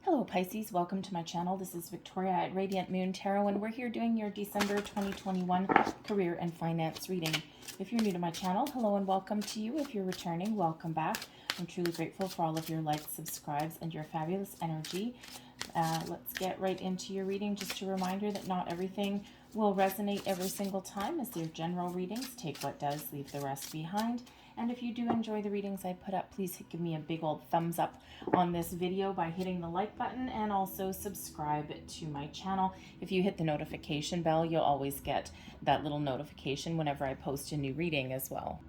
Hello Pisces, welcome to my channel. This is Victoria at Radiant Moon Tarot, and we're here doing your December 2021 career and finance reading. If you're new to my channel, hello and welcome to you. If you're returning, welcome back. I'm truly grateful for all of your likes, subscribes, and your fabulous energy. Let's get right into your reading. Just a reminder that not everything will resonate every single time, as they're general readings. Take what does, leave the rest behind. And if you do enjoy the readings I put up, please give me a big old thumbs up on this video by hitting the like button, and also subscribe to my channel. If you hit the notification bell, you'll always get that little notification whenever I post a new reading as well.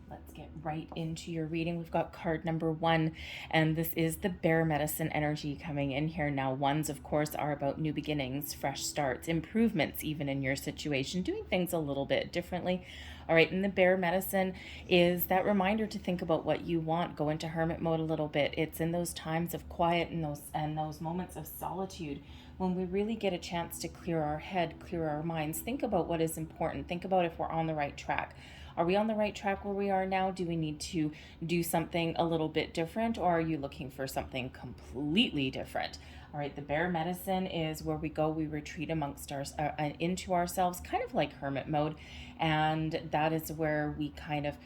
Let's get right into your reading. We've got card number 1, and this is the bear medicine energy coming in here. Now, ones, of course, are about new beginnings, fresh starts, improvements even in your situation, doing things a little bit differently. All right, and the bear medicine is that reminder to think about what you want, go into hermit mode a little bit. It's in those times of quiet and those moments of solitude when we really get a chance to clear our head, clear our minds, think about what is important, think about if we're on the right track. Are we on the right track where we are now? Do we need to do something a little bit different, or are you looking for something completely different? All right, the bear medicine is where we go, we retreat amongst into ourselves, kind of like hermit mode, and that is where we kind of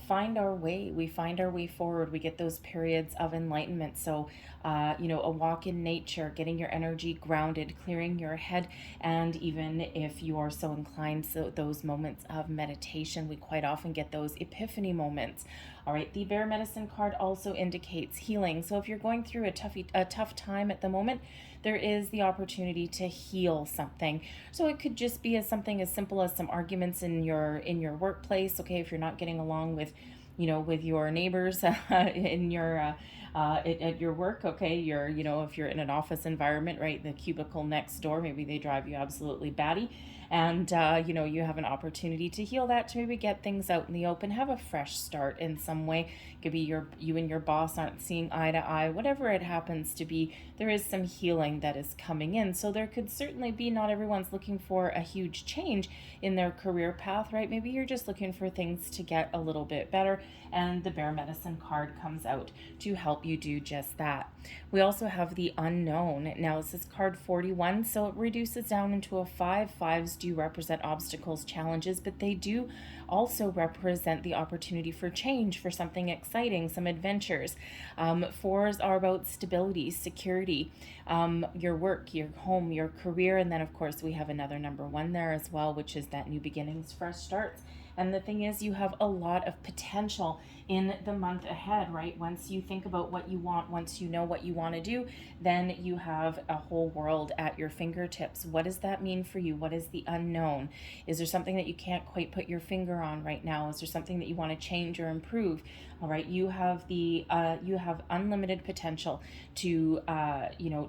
find our way. We find our way forward. We get those periods of enlightenment. So, a walk in nature, getting your energy grounded, clearing your head, and even if you are so inclined, so those moments of meditation, we quite often get those epiphany moments. All right, the bear medicine card also indicates healing. So if you're going through a tough time at the moment, there is the opportunity to heal something. So it could just be something as simple as some arguments in your workplace. Okay, if you're not getting along with your neighbors in your at your work. Okay, if you're in an office environment, right, the cubicle next door, maybe they drive you absolutely batty, and you have an opportunity to heal that, to maybe get things out in the open, have a fresh start in some way. It could be you and your boss aren't seeing eye to eye, whatever it happens to be. There is some healing that is coming in. So there could certainly be, not everyone's looking for a huge change in their career path, right? Maybe you're just looking for things to get a little bit better, and the bear medicine card comes out to help you do just that. We also have the unknown. Now this is card 41, so it reduces down into a 5. Fives do represent obstacles, challenges, but they do also represent the opportunity for change, for something exciting, some adventures. Fours are about stability, security, your work, your home, your career, and then of course we have another number 1 there as well, which is that new beginnings, fresh starts. And the thing is, you have a lot of potential in the month ahead, right? Once you think about what you want, once you know what you want to do, then you have a whole world at your fingertips. What does that mean for you? What is the unknown? Is there something that you can't quite put your finger on right now? Is there something that you want to change or improve? All right, you have unlimited potential to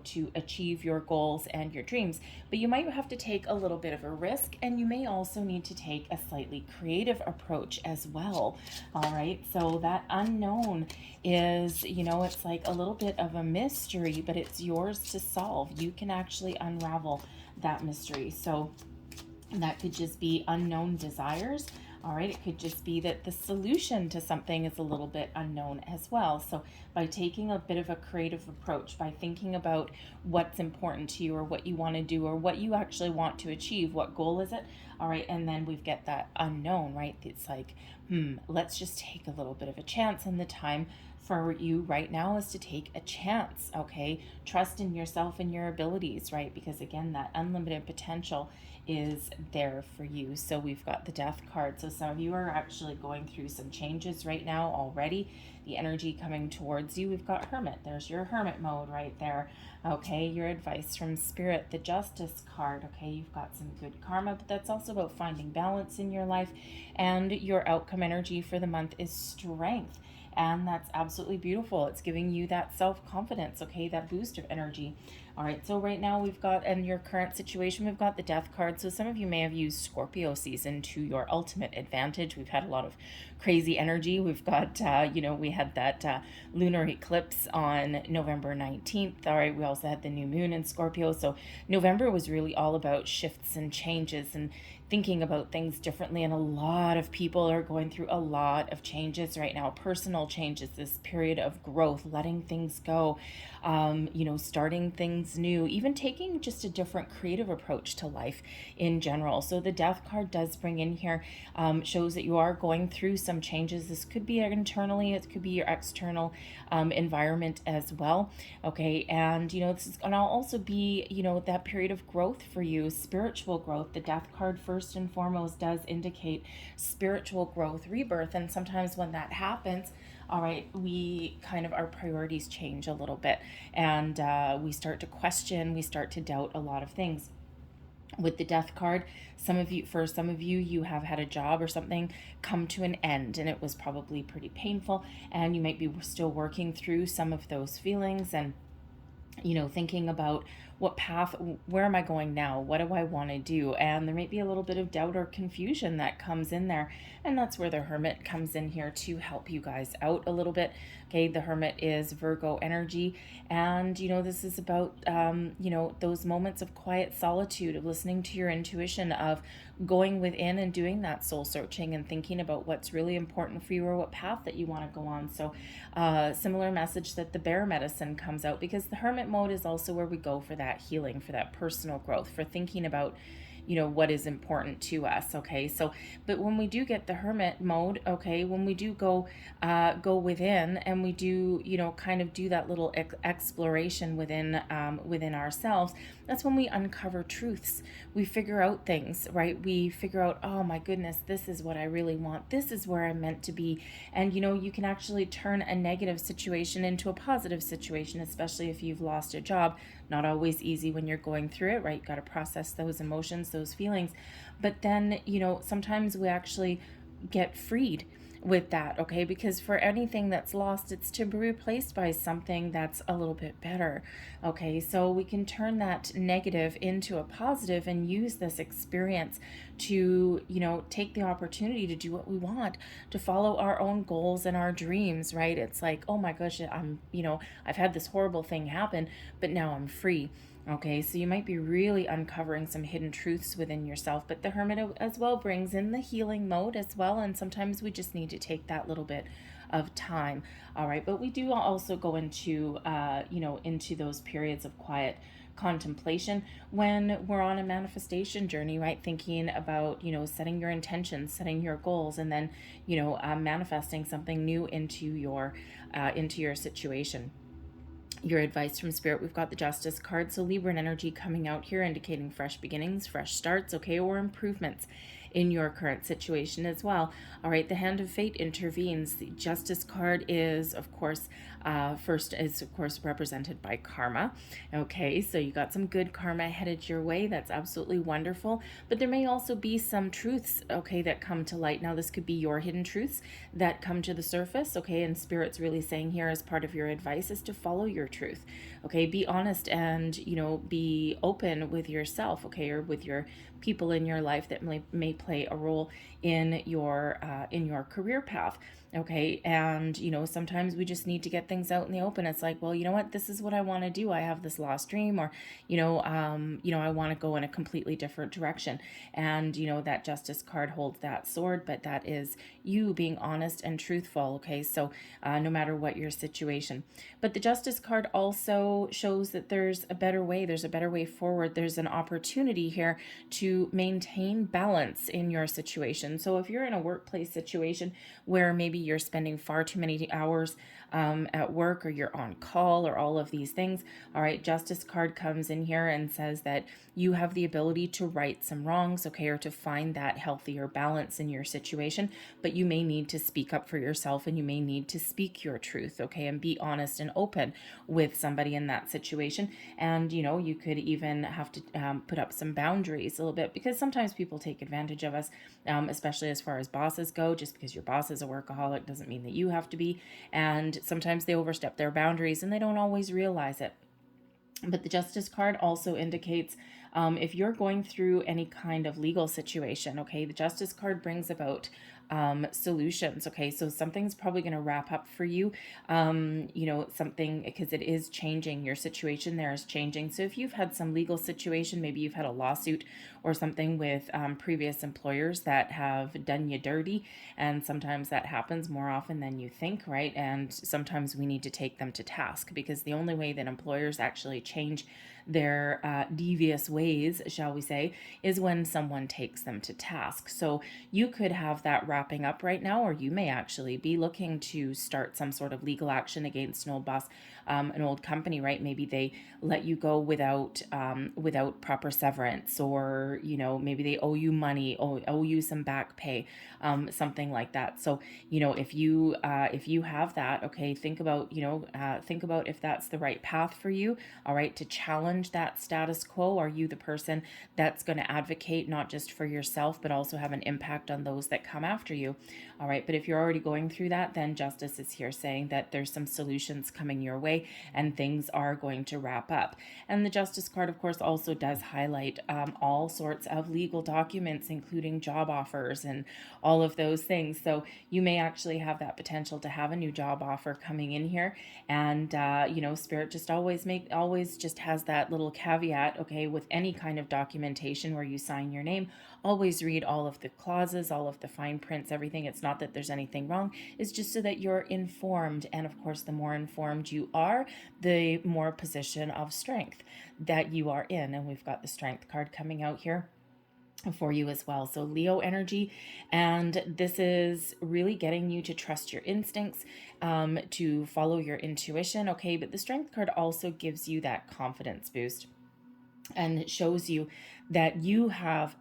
to achieve your goals and your dreams, but you might have to take a little bit of a risk, and you may also need to take a slightly creative approach as well. All right, so that unknown is, it's like a little bit of a mystery, but it's yours to solve. You can actually unravel that mystery. So that could just be unknown desires. All right, it could just be that the solution to something is a little bit unknown as well. So by taking a bit of a creative approach, by thinking about what's important to you, or what you want to do, or what you actually want to achieve, what goal is it? All right, and then we've got that unknown, right? It's like, let's just take a little bit of a chance, and the time for you right now is to take a chance. Okay, trust in yourself and your abilities, right? Because again, that unlimited potential is there for you. So we've got the death card. So some of you are actually going through some changes right now already, the energy coming towards you. We've got hermit. There's your hermit mode right there. Okay, your advice from spirit, the justice card. Okay, you've got some good karma, but that's also about finding balance in your life. And your outcome energy for the month is strength. And that's absolutely beautiful. It's giving you that self-confidence, okay, that boost of energy. All right, so right now we've got, in your current situation, we've got the Death card. So some of you may have used Scorpio season to your ultimate advantage. We've had a lot of crazy energy. We've got, we had that lunar eclipse on November 19th. All right, we also had the new moon in Scorpio. So November was really all about shifts and changes and thinking about things differently, and a lot of people are going through a lot of changes right now, personal changes, this period of growth, letting things go, starting things new, even taking just a different creative approach to life in general. So the Death card does bring in here, shows that you are going through some changes. This could be internally, it could be your external environment as well. Okay, and this is gonna also be that period of growth for you, spiritual growth. The Death card first and foremost does indicate spiritual growth, rebirth, and sometimes when that happens, all right, we kind of, our priorities change a little bit, and we start to question, we start to doubt a lot of things. With the Death card, for some of you, you have had a job or something come to an end, and it was probably pretty painful, and you might be still working through some of those feelings, and thinking about what path, where am I going now? What do I want to do? And there might be a little bit of doubt or confusion that comes in there. And that's where the Hermit comes in here to help you guys out a little bit. Okay, the Hermit is Virgo energy. And, this is about, those moments of quiet solitude, of listening to your intuition, of going within and doing that soul searching and thinking about what's really important for you or what path that you want to go on. So similar message that the Bear medicine comes out, because the Hermit mode is also where we go for that healing, for that personal growth, for thinking about what is important to us. Okay, so but when we do get the Hermit mode, okay, when we do go within, and we do kind of do that little exploration within ourselves, that's when we uncover truths. We figure out things, right? We figure out, oh my goodness, this is what I really want, this is where I'm meant to be. And you can actually turn a negative situation into a positive situation, especially if you've lost a job. Not always easy when you're going through it, right? You've got to process those emotions, those feelings. But then, sometimes we actually get freed with that, okay? Because for anything that's lost, it's to be replaced by something that's a little bit better, okay? So we can turn that negative into a positive and use this experience to, take the opportunity to do what we want, to follow our own goals and our dreams, right? It's like, oh my gosh, I've had this horrible thing happen, but now I'm free. Okay, so you might be really uncovering some hidden truths within yourself, but the Hermit as well brings in the healing mode as well, and sometimes we just need to take that little bit of time. All right, but we do also go into, into those periods of quiet contemplation when we're on a manifestation journey, right? Thinking about, setting your intentions, setting your goals, and then, manifesting something new into your situation. Your advice from Spirit, we've got the Justice card. So Libra energy coming out here, indicating fresh beginnings, fresh starts, okay, or improvements in your current situation as well. All right, the Hand of Fate intervenes. The Justice card is, of course, represented by karma. Okay, so you got some good karma headed your way. That's absolutely wonderful. But there may also be some truths, okay, that come to light. Now, this could be your hidden truths that come to the surface, okay, and Spirit's really saying here, as part of your advice, is to follow your truth. Okay, be honest and, be open with yourself, okay, or with your people in your life that may play a role in your career path. Okay, and sometimes we just need to get things out in the open. It's like, well, you know what, this is what I want to do. I have this lost dream, or I want to go in a completely different direction. And that Justice card holds that sword, but that is you being honest and truthful. Okay, so no matter what your situation. But the Justice card also shows that there's a better way. There's a better way forward. There's an opportunity here to maintain balance in your situation. So if you're in a workplace situation where maybe you're spending far too many hours at work, or you're on call, or all of these things, all right, Justice card comes in here and says that you have the ability to right some wrongs, okay, or to find that healthier balance in your situation, but you may need to speak up for yourself, and you may need to speak your truth, okay, and be honest and open with somebody in that situation. And you could even have to put up some boundaries a little bit, because sometimes people take advantage of us, especially as far as bosses go. Just because your boss is a workaholic doesn't mean that you have to be, and sometimes they overstep their boundaries and they don't always realize it. But the Justice card also indicates if you're going through any kind of legal situation, okay, the Justice card brings about solutions, okay, so something's probably going to wrap up for you, you know, something, because it is changing, your situation there is changing. So if you've had some legal situation, maybe you've had a lawsuit or something with previous employers that have done you dirty, and sometimes that happens more often than you think, right? And sometimes we need to take them to task, because the only way that employers actually change their devious ways, shall we say, is when someone takes them to task. So you could have that wrapping up right now, or you may actually be looking to start some sort of legal action against an old boss, an old company, right? Maybe they let you go without without proper severance, or you know, maybe they owe you money, owe you some back pay, something like that. So you know, if you have that, okay, think about, you know, think about if that's the right path for you, all right, to challenge that status quo. Are you the person that's going to advocate not just for yourself, but also have an impact on those that come after you? All right, but if you're already going through that, then Justice is here saying that there's some solutions coming your way and things are going to wrap up. And the Justice card, of course, also does highlight all sorts of legal documents, including job offers and all of those things. So you may actually have that potential to have a new job offer coming in here. And, you know, Spirit just always just has that little caveat, okay, with any kind of documentation where you sign your name, always read all of the clauses, all of the fine prints, everything. It's not that there's anything wrong. It's just so that you're informed. And of course, the more informed you are, the more position of strength that you are in. And we've got the Strength card coming out here for you as well. So Leo energy, and this is really getting you to trust your instincts, to follow your intuition, okay? But the Strength card also gives you that confidence boost, and it shows you that you have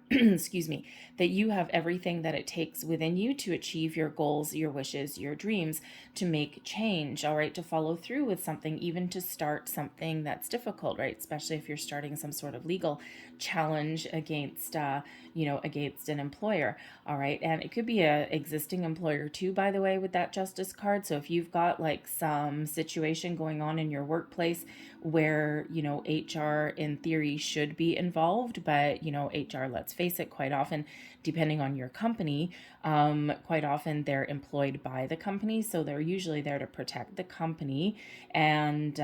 excuse me, that you have everything that it takes within you to achieve your goals, your wishes, your dreams, to make change, all right, to follow through with something, even to start something that's difficult, right? Especially if you're starting some sort of legal challenge against you know, against an employer, all right? And it could be a existing employer too, by the way, with that Justice card. So if you've got like some situation going on in your workplace where, you know, HR in theory should be involved, but, you know, HR, let's face it, quite often, depending on your company, quite often they're employed by the company. So they're usually there to protect the company. And,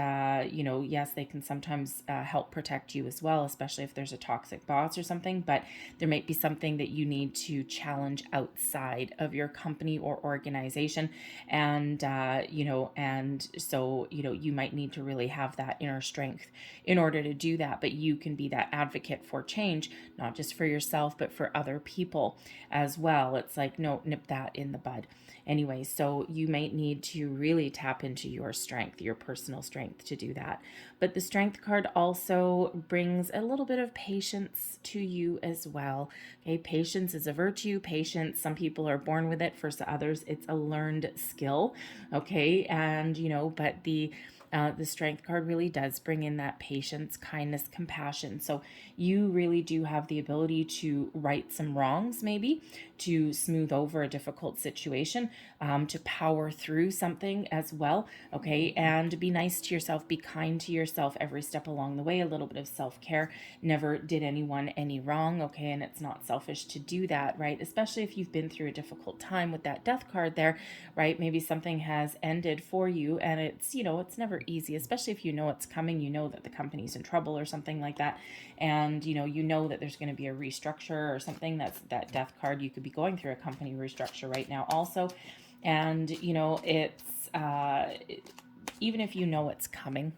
you know, yes, they can sometimes help protect you as well, especially if there's a toxic boss or something, but there might be something that you need to challenge outside of your company or organization. And, you know, and so, you know, you might need to really have that inner strength in order to do that. But you can be that advocate for change, not just for yourself, but for other people as well. It's like, no, nip that in the bud. Anyway, so you might need to really tap into your strength, your personal strength, to do that. But the Strength card also brings a little bit of patience to you as well. Okay, patience is a virtue. Patience, some people are born with it. For others, it's a learned skill. Okay, and you know, but the Strength card really does bring in that patience, kindness, compassion. So you really do have the ability to right some wrongs, maybe to smooth over a difficult situation, to power through something as well. Okay, and be nice to yourself, be kind to yourself every step along the way. A little bit of self-care. Never did anyone any wrong. Okay, and it's not selfish to do that, right? Especially if you've been through a difficult time with that Death card there, right? Maybe something has ended for you, and it's, you know, it's never easy, especially if you know it's coming, you know that the company's in trouble or something like that, and you know that there's going to be a restructure or something. That's that Death card. You could be going through a company restructure right now also, and you know, it's even if you know it's coming,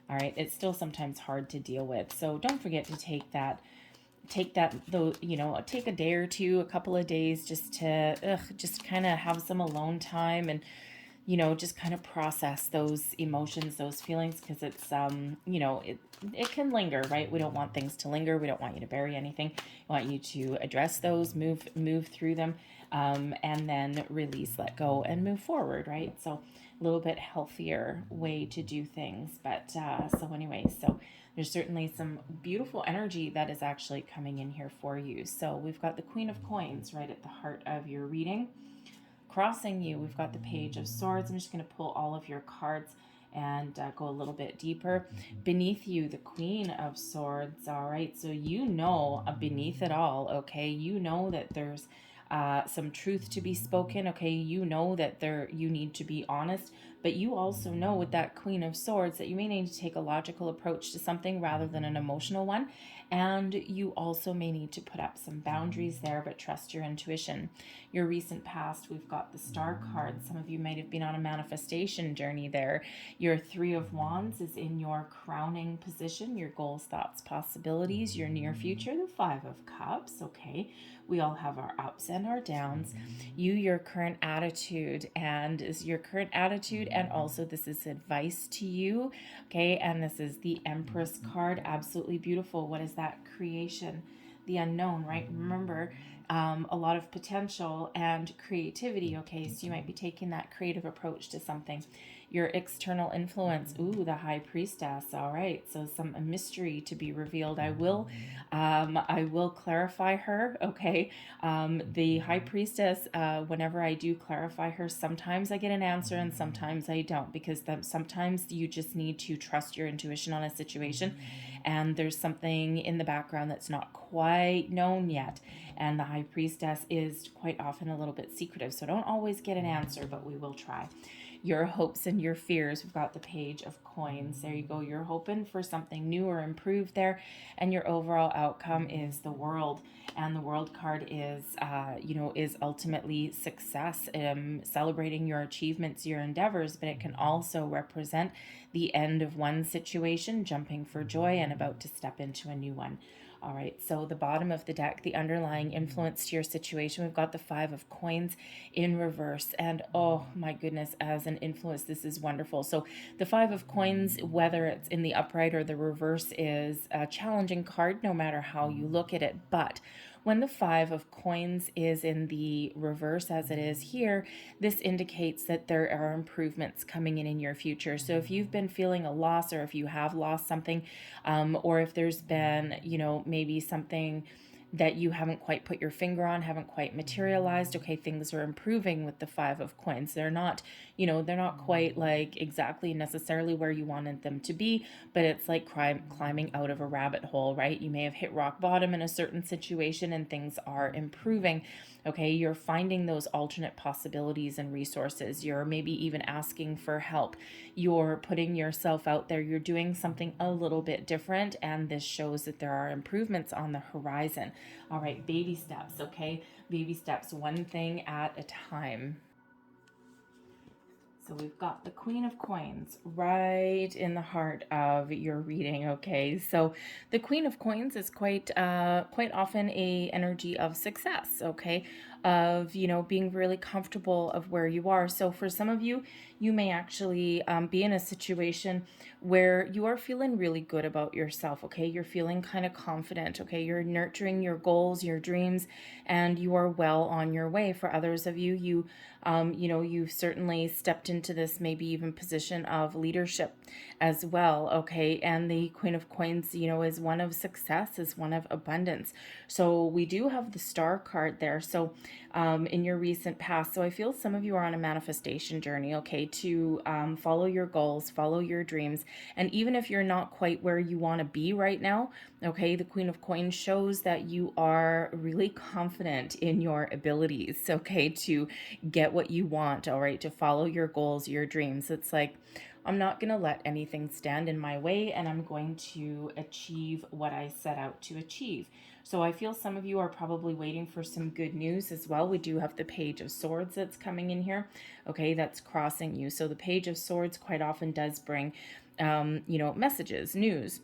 all right, it's still sometimes hard to deal with. So don't forget to take that though, you know, take a day or two, a couple of days, just to just kind of have some alone time, and you know, just kind of process those emotions, those feelings, because it's you know, it can linger, right? We don't want things to linger. We don't want you to bury anything. We want you to address those, move through them, and then release, let go, and move forward, right? So a little bit healthier way to do things. But so anyway, so there's certainly some beautiful energy that is actually coming in here for you. So we've got the Queen of Coins right at the heart of your reading. Crossing you, we've got the Page of Swords. I'm just going to pull all of your cards and go a little bit deeper. Beneath you, the Queen of Swords. All right, so you know beneath it all, okay, you know that there's some truth to be spoken, okay, you know that you need to be honest, but you also know with that Queen of Swords that you may need to take a logical approach to something rather than an emotional one, and you also may need to put up some boundaries there, but trust your intuition. Your recent past, we've got the Star card. Some of you might have been on a manifestation journey there. Your Three of Wands is in your crowning position, your goals, thoughts, possibilities, your near future, the Five of Cups, okay? We all have our ups and our downs. Your current attitude, and also this is advice to you, okay? And this is the Empress card. Absolutely beautiful. What is that? Creation, the unknown, right? Remember, a lot of potential and creativity, okay? So you might be taking that creative approach to something. Your external influence, ooh, the High Priestess. All right, so some mystery to be revealed. I will clarify her, okay? The High Priestess, whenever I do clarify her, sometimes I get an answer and sometimes I don't, because sometimes you just need to trust your intuition on a situation, and there's something in the background that's not quite known yet, and the High Priestess is quite often a little bit secretive, so don't always get an answer, but we will try. Your hopes and your fears, we've got the Page of Coins. There you go. You're hoping for something new or improved there, and your overall outcome is the World, and the World card is is ultimately success, celebrating your achievements, your endeavors, but it can also represent the end of one situation, jumping for joy and about to step into a new one. All right, so the bottom of the deck, the underlying influence to your situation, we've got the Five of Coins in reverse. And oh my goodness, as an influence, this is wonderful. So the Five of Coins, whether it's in the upright or the reverse, is a challenging card no matter how you look at it. But when the Five of Coins is in the reverse, as it is here, this indicates that there are improvements coming in your future. So if you've been feeling a loss, or if you have lost something, or if there's been, maybe something that you haven't quite put your finger on, haven't quite materialized, okay, things are improving with the Five of Coins. They're not, they're not quite like exactly necessarily where you wanted them to be, but it's like climbing out of a rabbit hole, right? You may have hit rock bottom in a certain situation and things are improving. Okay, you're finding those alternate possibilities and resources. You're maybe even asking for help. You're putting yourself out there. You're doing something a little bit different, and this shows that there are improvements on the horizon. All right, baby steps, okay? Baby steps, one thing at a time. So we've got the Queen of Coins right in the heart of your reading, okay? So the Queen of Coins is quite often a energy of success, okay? Of, being really comfortable of where you are. So for some of you, you may actually be in a situation where you are feeling really good about yourself, okay? You're feeling kind of confident, okay? You're nurturing your goals, your dreams, and you are well on your way. For others of you, you've certainly stepped into this maybe even position of leadership as well, okay? And the Queen of Coins, is one of success, is one of abundance. So we do have the Star card there. So in your recent past, so I feel some of you are on a manifestation journey, okay, to follow your goals, follow your dreams. And even if you're not quite where you want to be right now, okay, the Queen of Coins shows that you are really confident in your abilities, okay, to get what you want, all right, to follow your goals, your dreams. It's like, I'm not going to let anything stand in my way, and I'm going to achieve what I set out to achieve. So I feel some of you are probably waiting for some good news as well. We do have the Page of Swords that's coming in here, okay, that's crossing you. So the Page of Swords quite often does bring, messages, news.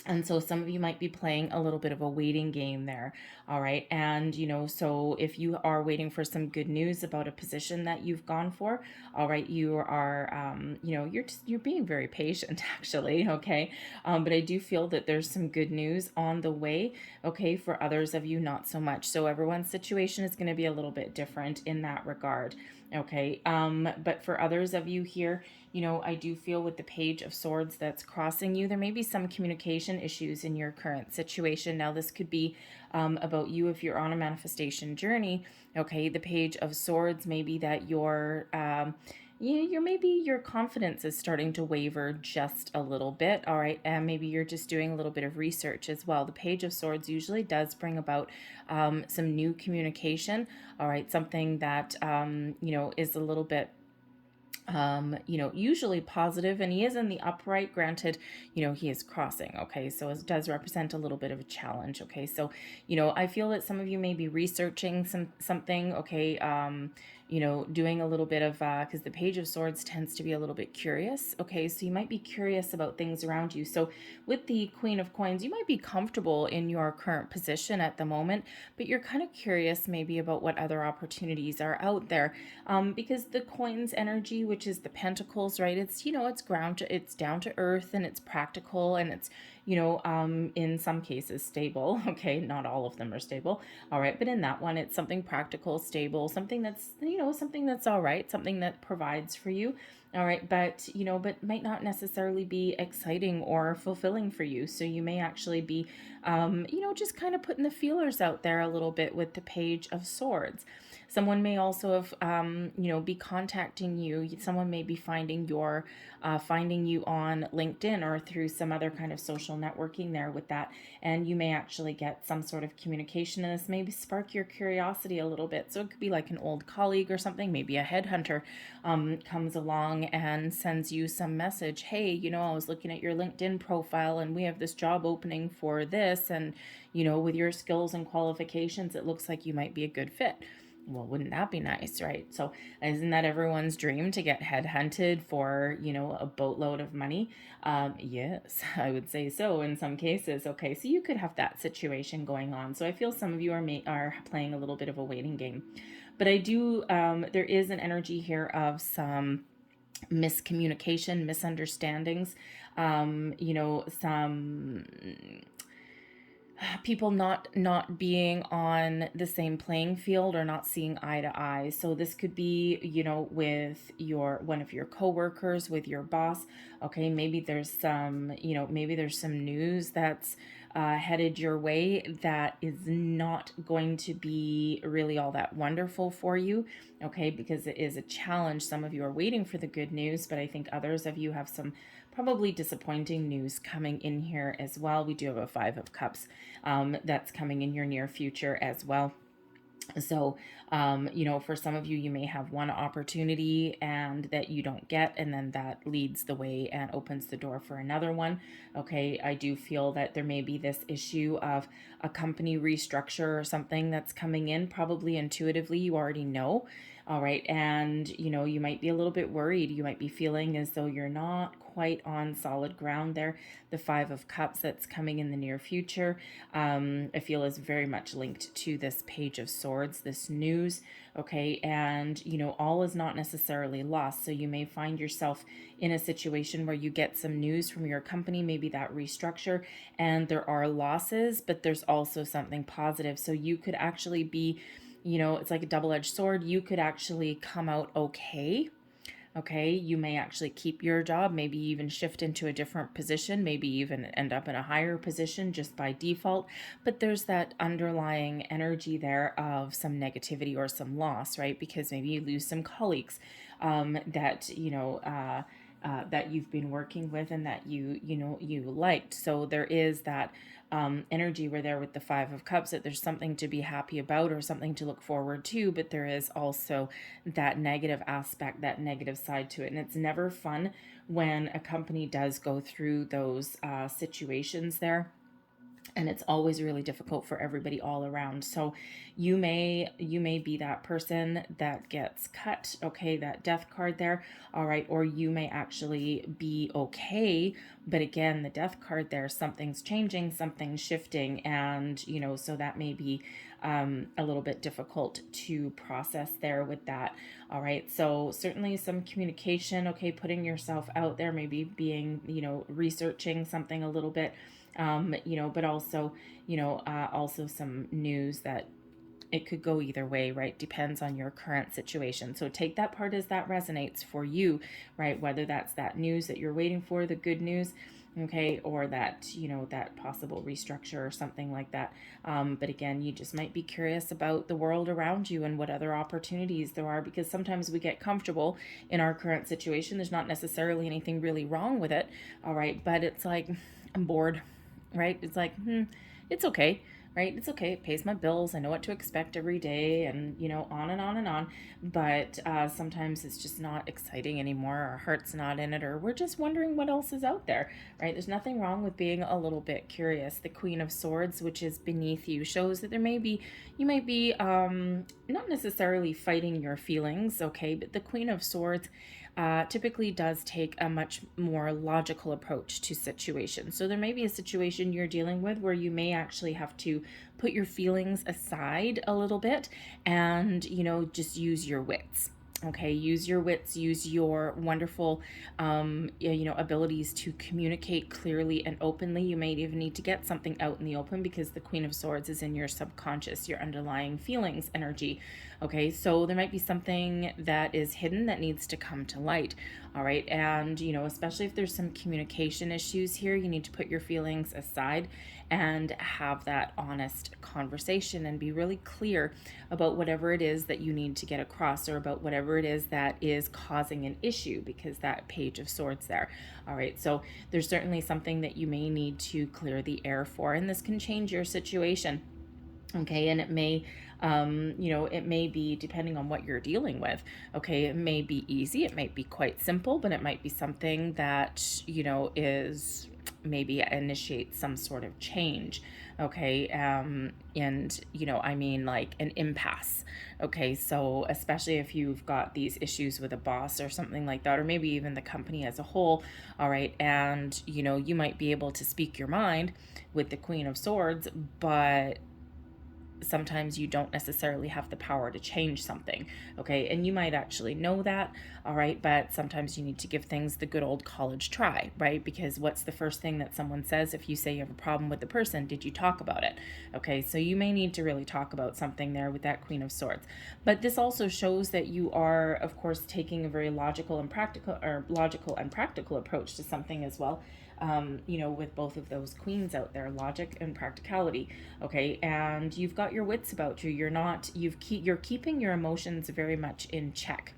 And so some of you might be playing a little bit of a waiting game there. All right. And, so if you are waiting for some good news about a position that you've gone for, all right, you are, you're being very patient actually. Okay. But I do feel that there's some good news on the way. Okay. For others of you, not so much. So everyone's situation is going to be a little bit different in that regard. Okay. But for others of you here, I do feel with the Page of Swords that's crossing you, there may be some communication issues in your current situation. Now, this could be about you if you're on a manifestation journey. Okay, the Page of Swords may be that you're, maybe your confidence is starting to waver just a little bit, all right, and maybe you're just doing a little bit of research as well. The Page of Swords usually does bring about some new communication, all right, something that is a little bit usually positive, and he is in the upright. Granted, he is crossing, okay, so it does represent a little bit of a challenge, okay, so, I feel that some of you may be researching something, okay, doing a little bit of, because the Page of Swords tends to be a little bit curious, okay, so you might be curious about things around you. So with the Queen of Coins, you might be comfortable in your current position at the moment, but you're kind of curious maybe about what other opportunities are out there, because the Coins energy, which is the Pentacles, right, it's, it's it's down to earth, and it's practical, and it's, in some cases stable, okay, not all of them are stable, all right, but in that one, it's something practical, stable, something that's, something that's all right, something that provides for you, all right, but, but might not necessarily be exciting or fulfilling for you. So you may actually be, just kind of putting the feelers out there a little bit with the Page of Swords. Someone may also have, be contacting you. Someone may be finding you on LinkedIn or through some other kind of social networking there with that. And you may actually get some sort of communication, and this may spark your curiosity a little bit. So it could be like an old colleague or something, maybe a headhunter comes along and sends you some message. Hey, I was looking at your LinkedIn profile, and we have this job opening for this. And, with your skills and qualifications, it looks like you might be a good fit. Well, wouldn't that be nice, right? So isn't that everyone's dream, to get headhunted for, a boatload of money? Yes, I would say so in some cases. Okay, so you could have that situation going on. So I feel some of you are playing a little bit of a waiting game. But I do, there is an energy here of some miscommunication, misunderstandings, some people not being on the same playing field, or not seeing eye to eye. So this could be, with one of your coworkers, with your boss. Okay, maybe there's some, maybe there's some news that's headed your way that is not going to be really all that wonderful for you, okay, because it is a challenge. Some of you are waiting for the good news, but I think others of you have some probably disappointing news coming in here as well. We do have a Five of Cups that's coming in your near future as well. So, for some of you, you may have one opportunity and that you don't get, and then that leads the way and opens the door for another one. Okay, I do feel that there may be this issue of a company restructure or something that's coming in. Probably intuitively, you already know. All right, and you might be a little bit worried. You might be feeling as though you're not quite on solid ground there. The Five of Cups that's coming in the near future, I feel is very much linked to this Page of Swords, this news, okay, and all is not necessarily lost. So you may find yourself in a situation where you get some news from your company, maybe that restructure, and there are losses, but there's also something positive. So you could actually be, it's like a double-edged sword. You could actually come out okay. Okay, you may actually keep your job, maybe even shift into a different position, maybe even end up in a higher position just by default. But there's that underlying energy there of some negativity or some loss, right? Because maybe you lose some colleagues that that you've been working with and that you liked. So there is that energy where there with the Five of Cups, that there's something to be happy about or something to look forward to, but there is also that negative aspect, that negative side to it. And it's never fun when a company does go through those situations there. And it's always really difficult for everybody all around. So you may be that person that gets cut, okay, that death card there, all right, or you may actually be okay, but again, the death card there, something's changing, something's shifting, and so that may be a little bit difficult to process there with that. All right, so certainly some communication, okay, putting yourself out there, maybe being, researching something a little bit, but also, also some news that it could go either way, right? Depends on your current situation. So take that part as that resonates for you, right? Whether that's that news that you're waiting for, the good news, okay, or that, you know, that possible restructure or something like that. But again, you just might be curious about the world around you and what other opportunities there are, because sometimes we get comfortable in our current situation. There's not necessarily anything really wrong with it, all right, but it's like, I'm bored, right? It's like, it's okay, right? It's okay. It pays my bills. I know what to expect every day, and, you know, on and on and on. But sometimes it's just not exciting anymore. Our heart's not in it, or we're just wondering what else is out there, right? There's nothing wrong with being a little bit curious. The Queen of Swords, which is beneath you, shows that you might be not necessarily fighting your feelings, okay? But the Queen of Swords typically does take a much more logical approach to situations. So there may be a situation you're dealing with where you may actually have to put your feelings aside a little bit and, you know, just use your wits. Okay, use your wits, use your wonderful, you know, abilities to communicate clearly and openly. You may even need to get something out in the open, because the Queen of Swords is in your subconscious, your underlying feelings energy. Okay, so there might be something that is hidden that needs to come to light. All right, and, you know, especially if there's some communication issues here, you need to put your feelings aside and have that honest conversation and be really clear about whatever it is that you need to get across, or about whatever it is that is causing an issue, because that Page of Swords there. All right, so there's certainly something that you may need to clear the air for, and this can change your situation. Okay, and it may, you know, it may be, depending on what you're dealing with, okay, it may be easy, it might be quite simple, but it might be something that, you know, is maybe initiate some sort of change, okay, and, you know, I mean, like an impasse, okay, so especially if you've got these issues with a boss or something like that, or maybe even the company as a whole, all right, and, you know, you might be able to speak your mind with the Queen of Swords, but sometimes you don't necessarily have the power to change something, okay, and you might actually know that, all right, but sometimes you need to give things the good old college try, right? Because what's the first thing that someone says if you say you have a problem with the person? Did you talk about it? Okay, so you may need to really talk about something there with that Queen of Swords. But this also shows that you are, of course, taking a very logical and practical approach to something as well. You know, with both of those queens out there, logic and practicality, okay, and you've got your wits about you. You're keeping your emotions very much in check,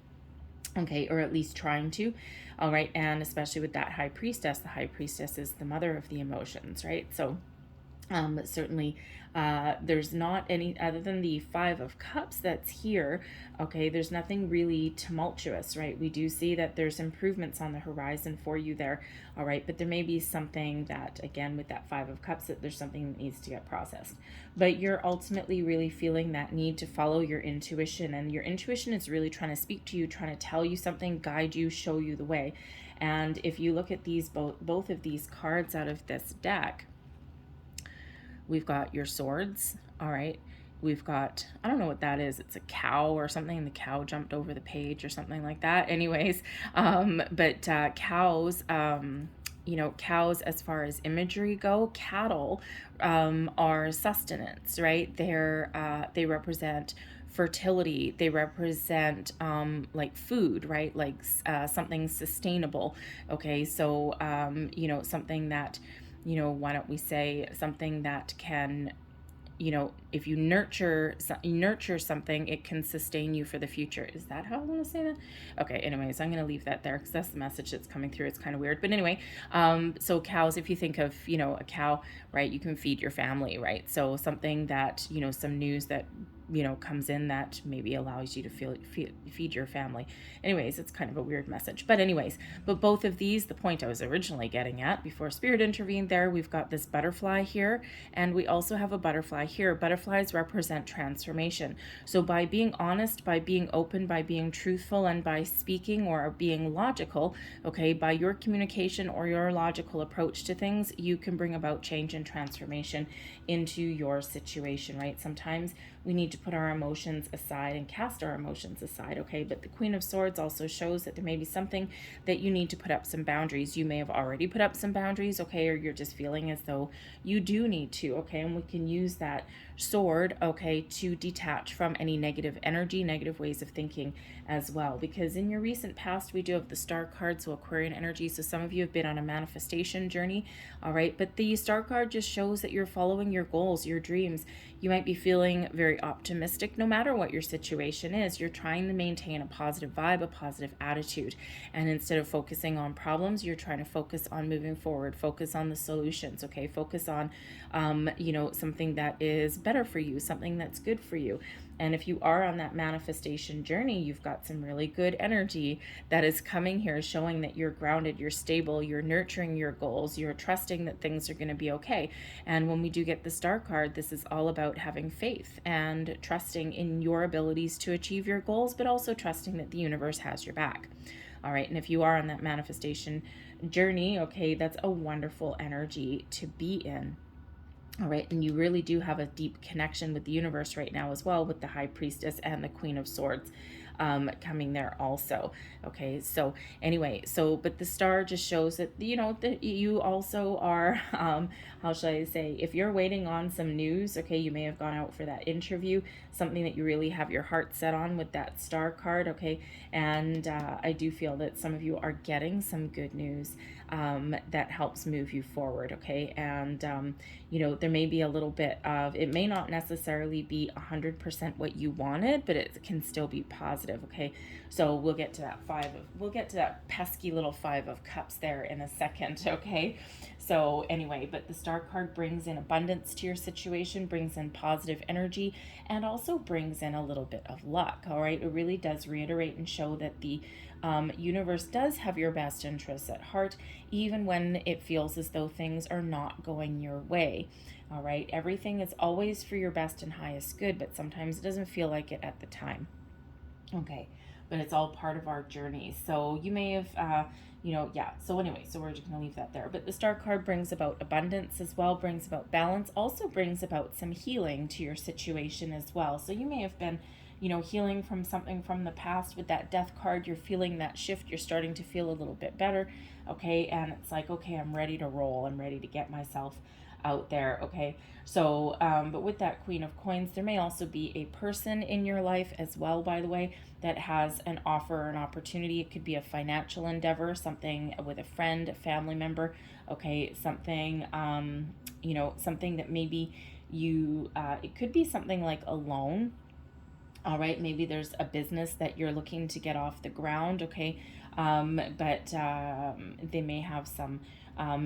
okay, or at least trying to, all right, and especially with that High Priestess, the High Priestess is the mother of the emotions, right? So certainly there's not any, other than the Five of Cups that's here, okay, there's nothing really tumultuous, right? We do see that there's improvements on the horizon for you there, all right, but there may be something that, again, with that Five of Cups, that there's something that needs to get processed. But you're ultimately really feeling that need to follow your intuition, and your intuition is really trying to speak to you, trying to tell you something, guide you, show you the way. And if you look at these both of these cards out of this deck, we've got your swords, all right, we've got, I don't know what that is, it's a cow or something, the cow jumped over the page or something like that, anyways, but cows, you know, cows, as far as imagery go, cattle are sustenance, right? They represent fertility, they represent like food, right? Like something sustainable, okay, so you know, something that, you know, why don't we say something that can, you know, if you nurture something, it can sustain you for the future. Is that how I want to say that? Okay, anyways, I'm going to leave that there because that's the message that's coming through. It's kind of weird. But anyway, so cows, if you think of, you know, a cow, right, you can feed your family, right? So something that, you know, some news that, you know, comes in that maybe allows you to feed your family. Anyways, it's kind of a weird message. But anyways, but both of these, the point I was originally getting at before Spirit intervened there, we've got this butterfly here, and we also have a butterfly here. Butterflies represent transformation. So by being honest, by being open, by being truthful, and by speaking or being logical, okay, by your communication or your logical approach to things, you can bring about change and transformation into your situation, right? Sometimes we need to put our emotions aside and cast our emotions aside, okay? But the Queen of Swords also shows that there may be something that you need to put up some boundaries. You may have already put up some boundaries, okay? Or you're just feeling as though you do need to, okay? And we can use that sword, okay, to detach from any negative energy, negative ways of thinking as well. Because in your recent past, we do have the Star card, so Aquarian energy. So some of you have been on a manifestation journey, all right? But the Star card just shows that you're following your goals, your dreams. You might be feeling very optimistic no matter what your situation is. You're trying to maintain a positive vibe, a positive attitude. And instead of focusing on problems, you're trying to focus on moving forward, focus on the solutions, okay? Focus on, you know, something that is better for you, something that's good for you. And if you are on that manifestation journey, you've got some really good energy that is coming here, showing that you're grounded, you're stable, you're nurturing your goals, you're trusting that things are going to be okay. And when we do get the Star card, this is all about having faith and trusting in your abilities to achieve your goals, but also trusting that the universe has your back. All right, and if you are on that manifestation journey, okay, that's a wonderful energy to be in. All right, and you really do have a deep connection with the universe right now as well, with the High Priestess and the Queen of Swords coming there also. Okay, so anyway, but the star just shows that, you know, that you also are, how shall I say, if you're waiting on some news, okay, you may have gone out for that interview, something that you really have your heart set on with that Star card, okay, and I do feel that some of you are getting some good news that helps move you forward, okay, and you know, there may be a little bit of, it may not necessarily be 100% what you wanted, but it can still be positive, okay? So we'll get to that pesky little 5 of Cups there in a second, okay? So anyway, but the Star card brings in abundance to your situation, brings in positive energy, and also brings in a little bit of luck, all right? It really does reiterate and show that the universe does have your best interests at heart, even when it feels as though things are not going your way. All right, everything is always for your best and highest good, but sometimes it doesn't feel like it at the time. Okay, but it's all part of our journey. So you may have, you know, yeah. So anyway, so we're just going to leave that there. But the Star card brings about abundance as well, brings about balance, also brings about some healing to your situation as well. So you may have been, you know, healing from something from the past with that Death card. You're feeling that shift. You're starting to feel a little bit better. Okay, and it's like, okay, I'm ready to roll. I'm ready to get myself out there, okay? So, but with that Queen of Coins, there may also be a person in your life as well, by the way, that has an offer or an opportunity. It could be a financial endeavor, something with a friend, a family member, okay? Something, you know, something that maybe you, it could be something like a loan. All right, maybe there's a business that you're looking to get off the ground, okay? But they may have some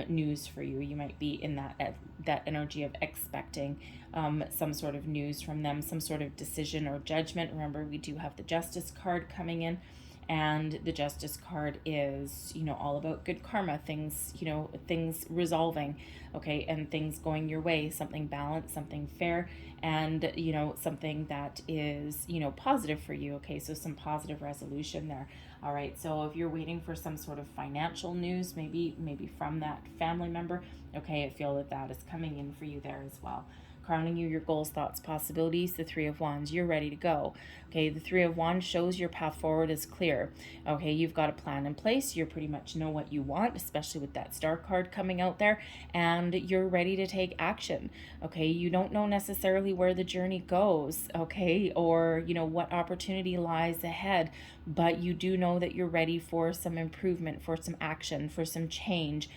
news for you. You might be in that energy of expecting some sort of news from them, some sort of decision or judgment. Remember, we do have the Justice card coming in, and the Justice card is, you know, all about good karma, things, you know, things resolving, okay, and things going your way, something balanced, something fair, and, you know, something that is, you know, positive for you, okay, so some positive resolution there. All right, so if you're waiting for some sort of financial news, maybe from that family member, okay, I feel that is coming in for you there as well. Crowning you your goals, thoughts, possibilities, the Three of Wands, you're ready to go. Okay, the Three of Wands shows your path forward is clear. Okay, you've got a plan in place. You pretty much know what you want, especially with that Star card coming out there, and you're ready to take action. Okay, you don't know necessarily where the journey goes, okay, or, you know, what opportunity lies ahead, but you do know that you're ready for some improvement, for some action, for some change,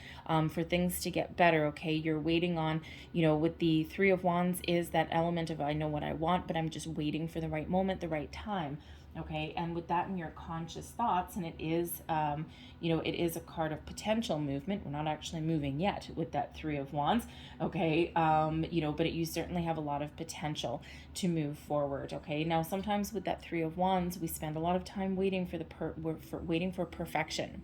for things to get better, okay? You're waiting on, you know, with the Three of Wands is that element of, I know what I want, but I'm just waiting for the right moment, the right time, okay? And with that in your conscious thoughts, and it is, you know, it is a card of potential movement. We're not actually moving yet with that Three of Wands, okay? You know, but you certainly have a lot of potential to move forward, okay? Now, sometimes with that Three of Wands, we spend a lot of time waiting for waiting for perfection.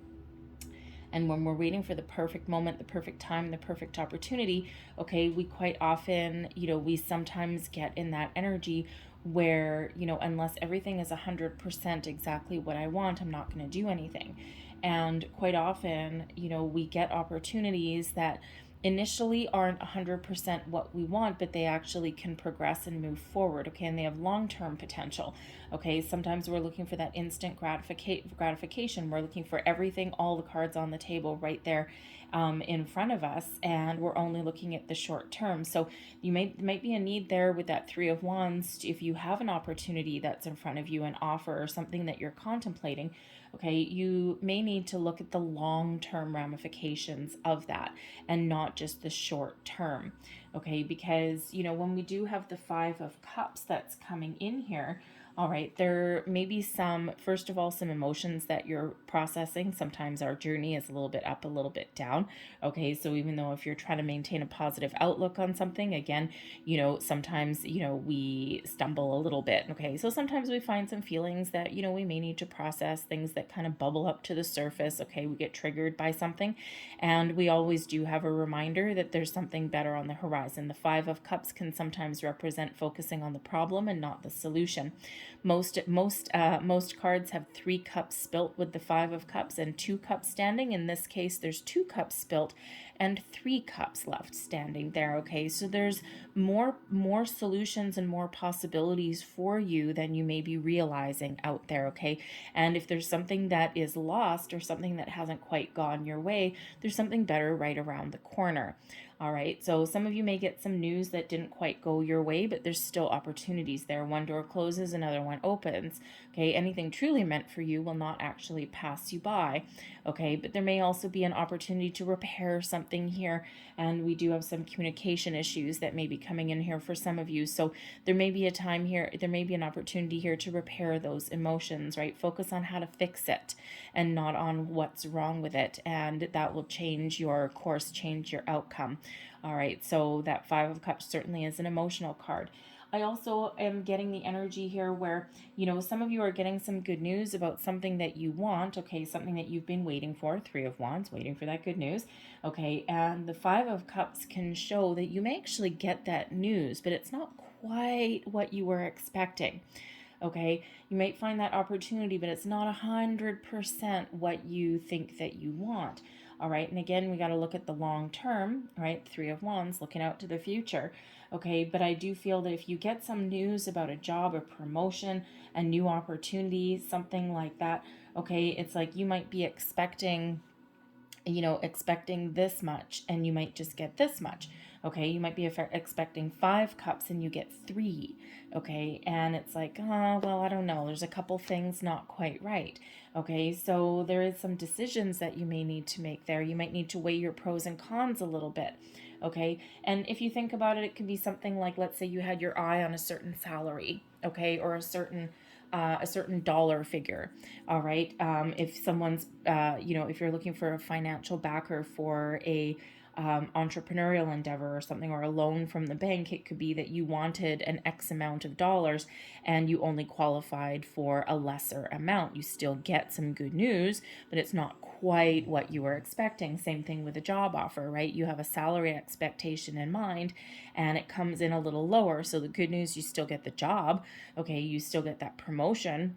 And when we're waiting for the perfect moment, the perfect time, the perfect opportunity, okay, we quite often, you know, we sometimes get in that energy where, you know, unless everything is 100% exactly what I want, I'm not going to do anything. And quite often, you know, we get opportunities that initially aren't 100% what we want, but they actually can progress and move forward, okay, and they have long-term potential, okay. Sometimes we're looking for that instant gratification. We're looking for everything, all the cards on the table right there in front of us, and we're only looking at the short term. So you might be a need there with that Three of Wands. If you have an opportunity that's in front of you, an offer or something that you're contemplating, okay, you may need to look at the long-term ramifications of that and not just the short term, okay, because when we do have the Five of Cups that's coming in here, all right, there may be first of all, some emotions that you're processing. Sometimes our journey is a little bit up, a little bit down. Okay, so even though if you're trying to maintain a positive outlook on something, again, sometimes, we stumble a little bit. Okay, so sometimes we find some feelings that, we may need to process, things that kind of bubble up to the surface. Okay, we get triggered by something, and we always do have a reminder that there's something better on the horizon. The Five of Cups can sometimes represent focusing on the problem and not the solution. Most cards have 3 cups spilt with the Five of Cups and 2 cups standing. In this case, there's 2 cups spilt and 3 cups left standing there. Okay, so there's more solutions and more possibilities for you than you may be realizing out there. Okay, and if there's something that is lost or something that hasn't quite gone your way, there's something better right around the corner. All right, so some of you may get some news that didn't quite go your way, but there's still opportunities there. One door closes, another one opens. Okay, anything truly meant for you will not actually pass you by. Okay, but there may also be an opportunity to repair something here, and we do have some communication issues that may be coming in here for some of you. So there may be a time here, there may be an opportunity here to repair those emotions, right? Focus on how to fix it and not on what's wrong with it, and that will change your course, change your outcome. All right, so that Five of Cups certainly is an emotional card. I also am getting the energy here where, some of you are getting some good news about something that you want, okay, something that you've been waiting for, Three of Wands, waiting for that good news, okay, and the Five of Cups can show that you may actually get that news, but it's not quite what you were expecting. Okay, you might find that opportunity, but it's not 100% what you think that you want. All right, and again, we got to look at the long term, right? Three of Wands, looking out to the future. Okay, but I do feel that if you get some news about a job, a promotion, a new opportunity, something like that, okay, it's like you might be expecting this much, and you might just get this much. Okay, you might be expecting 5 cups and you get 3. Okay, and it's like, well, I don't know, there's a couple things not quite right. Okay, so there is some decisions that you may need to make there. You might need to weigh your pros and cons a little bit. Okay, and if you think about it, it could be something like, let's say you had your eye on a certain salary, okay, or a certain dollar figure. All right, if someone's if you're looking for a financial backer for a entrepreneurial endeavor or something, or a loan from the bank, it could be that you wanted an X amount of dollars and you only qualified for a lesser amount. You still get some good news, but it's not quite what you were expecting. Same thing with a job offer, right? You have a salary expectation in mind and it comes in a little lower. So the good news, you still get the job. Okay, you still get that promotion,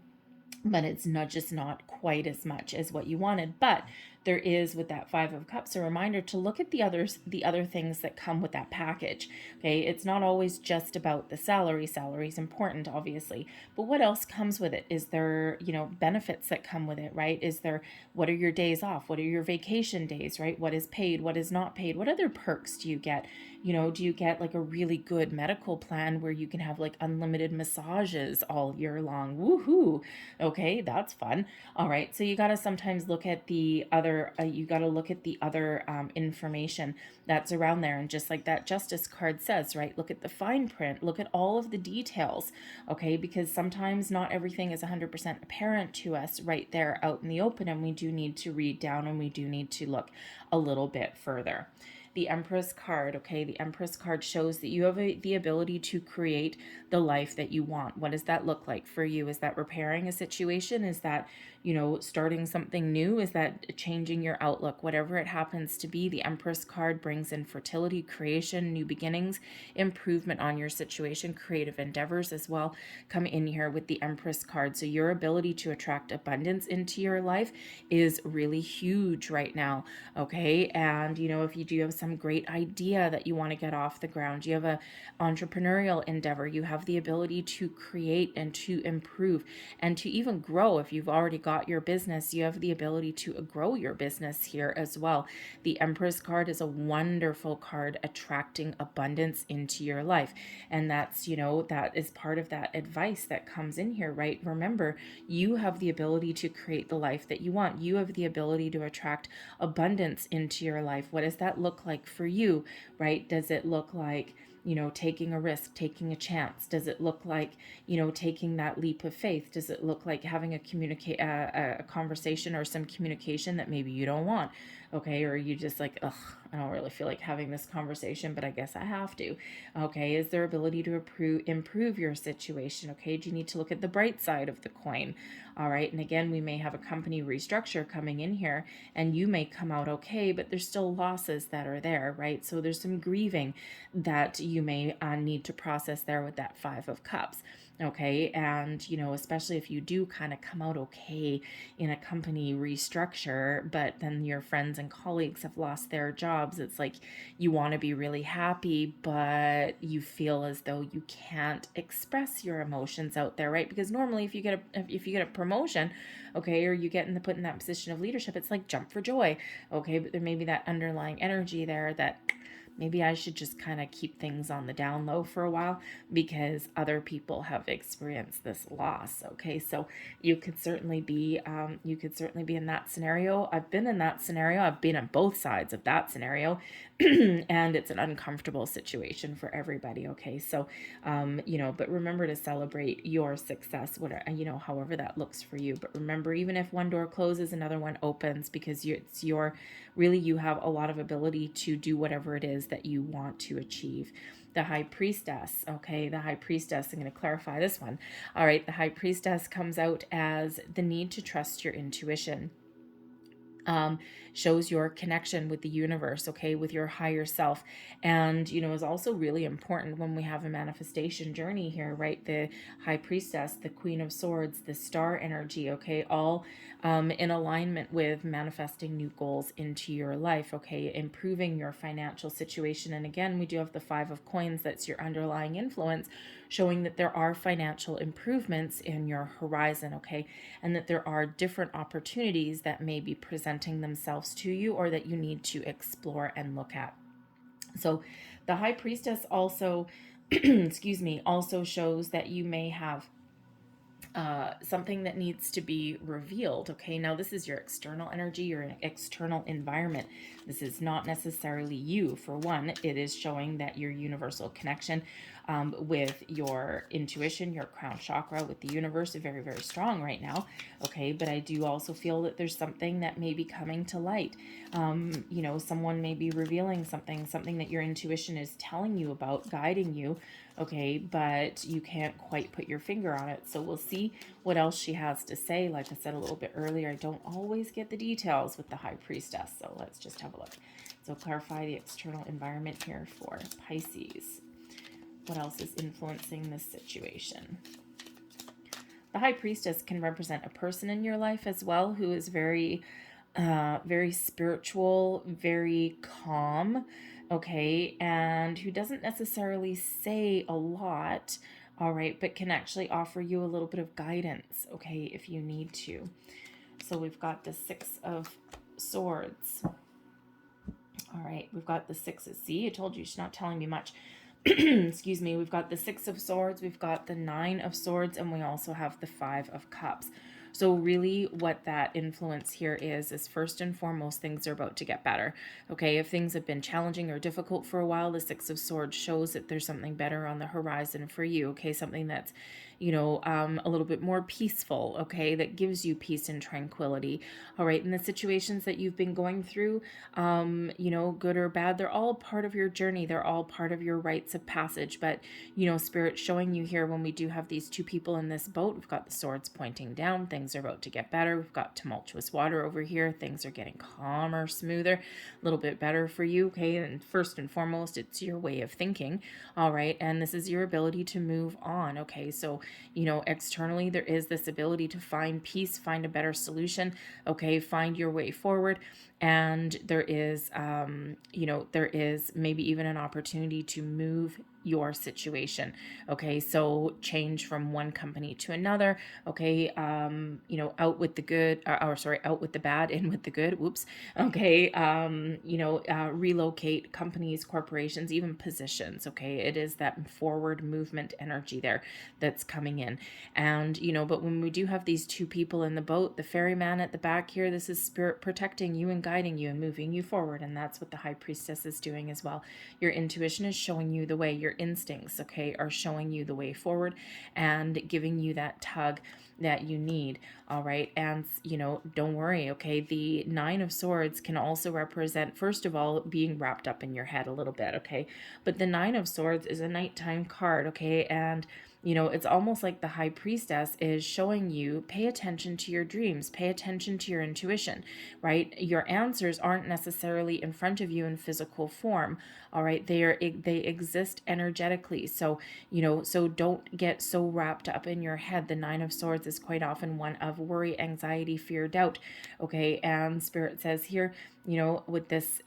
but it's not quite as much as what you wanted. But there is, with that Five of Cups, a reminder to look at the other things that come with that package. Okay, it's not always just about the salary. Salary is important, obviously, but what else comes with it? Is there, benefits that come with it, right? What are your days off? What are your vacation days, right? What is paid? What is not paid? What other perks do you get? Do you get like a really good medical plan where you can have like unlimited massages all year long? Woohoo! Okay, that's fun. All right, so you got to sometimes look at the other, information that's around there. And just like that Justice card says, right, look at the fine print, look at all of the details, okay, because sometimes not everything is 100% apparent to us right there out in the open, and we do need to read down and we do need to look a little bit further. The Empress card, okay, the Empress card shows that you have the ability to create the life that you want. What does that look like for you? Is that repairing a situation? Is that, starting something new? Is that changing your outlook? Whatever it happens to be, the Empress card brings in fertility, creation, new beginnings, improvement on your situation, creative endeavors as well come in here with the Empress card. So your ability to attract abundance into your life is really huge right now, okay? And, if you do have some great idea that you want to get off the ground. You have a entrepreneurial endeavor. You have the ability to create and to improve and to even grow. If you've already got your business, you have the ability to grow your business here as well. The Empress card is a wonderful card attracting abundance into your life. And that's, you know, that is part of that advice that comes in here, right? Remember, you have the ability to create the life that you want. You have the ability to attract abundance into your life. What does that look like for you, right? Does it look like, you know, taking a risk, taking a chance? Does it look like, you know, taking that leap of faith? Does it look like having a conversation or some communication that maybe you don't want? Okay, or you just like, ugh, I don't really feel like having this conversation, but I guess I have to. Okay, is there ability to improve your situation? Okay, do you need to look at the bright side of the coin? All right, and again, we may have a company restructure coming in here, and you may come out okay, but there's still losses that are there, right? So there's some grieving that you may need to process there with that Five of Cups. Okay, and you know, especially if you do kind of come out okay in a company restructure, but then your friends and colleagues have lost their jobs, it's like you want to be really happy, but you feel as though you can't express your emotions out there, right? Because normally if you get a promotion, okay, or you get put in that position of leadership, it's like jump for joy, okay, but there may be that underlying energy there that maybe I should just kind of keep things on the down low for a while because other people have experienced this loss. Okay, so you could certainly be in that scenario. I've been in that scenario. I've been on both sides of that scenario, and it's an uncomfortable situation for everybody. Okay, so you know, but remember to celebrate your success, whatever, you know, however that looks for you. But remember, even if one door closes, another one opens, because you have a lot of ability to do whatever it is that you want to achieve. The High Priestess, okay, the High Priestess, I'm going to clarify this one. All right, the High Priestess comes out as the need to trust your intuition. Shows your connection with the universe, okay, with your higher self, and you know, is also really important when we have a manifestation journey here, right? The High Priestess, the Queen of Swords, the star energy, okay, all in alignment with manifesting new goals into your life, okay, improving your financial situation. And again, we do have the Five of Coins, that's your underlying influence, showing that there are financial improvements in your horizon, okay, and that there are different opportunities that may be presenting themselves to you or that you need to explore and look at. So the High Priestess also, excuse me, also shows that you may have something that needs to be revealed. Okay, now this is your external energy, your external environment. This is not necessarily you. For one, it is showing that your universal connection with your intuition, your crown chakra, with the universe, are very, very strong right now. Okay, but I do also feel that there's something that may be coming to light. You know, someone may be revealing something that your intuition is telling you about, guiding you. Okay, but you can't quite put your finger on it. So we'll see what else she has to say. Like I said a little bit earlier, I don't always get the details with the High Priestess. So let's just have a look. So clarify the external environment here for Pisces. What else is influencing this situation? The High Priestess can represent a person in your life as well who is very spiritual, very calm, okay, and who doesn't necessarily say a lot, all right, but can actually offer you a little bit of guidance, okay, if you need to. So we've got the Six of Swords. All right, we've got the Six of... See, I told you she's not telling me much. Excuse me. We've got the Six of Swords, we've got the Nine of Swords, and we also have the Five of Cups. So really what that influence here is first and foremost, things are about to get better. Okay, if things have been challenging or difficult for a while, the Six of Swords shows that there's something better on the horizon for you. Okay, something that's, you know, a little bit more peaceful, okay, that gives you peace and tranquility. All right, and the situations that you've been going through, you know, good or bad, they're all part of your journey. They're all part of your rites of passage. But, you know, Spirit showing you here, when we do have these two people in this boat, we've got the swords pointing down, things are about to get better. We've got tumultuous water over here. Things are getting calmer, smoother, a little bit better for you, okay? And first and foremost, it's your way of thinking, all right? And this is your ability to move on, okay? So you know, externally, there is this ability to find peace, find a better solution, okay, find your way forward. And there is, you know, there is maybe even an opportunity to move your situation. Okay, so change from one company to another. Okay, you know, out with the good, or sorry, out with the bad, in with the good. Whoops. Okay, you know, relocate companies, corporations, even positions. Okay, it is that forward movement energy there that's coming in. And, you know, but when we do have these two people in the boat, the ferryman at the back here, this is spirit protecting you and guiding you and moving you forward. And that's what the High Priestess is doing as well. Your intuition is showing you the way. Your instincts, okay, are showing you the way forward and giving you that tug that you need. All right. And, you know, don't worry. Okay. The Nine of Swords can also represent, first of all, being wrapped up in your head a little bit. Okay. But the Nine of Swords is a nighttime card. Okay. And, you know, it's almost like the High Priestess is showing you, pay attention to your dreams, pay attention to your intuition, right? Your answers aren't necessarily in front of you in physical form. All right. They exist energetically. So, you know, so don't get so wrapped up in your head. The Nine of Swords is quite often one of worry, anxiety, fear, doubt. Okay. And Spirit says here, you know, with this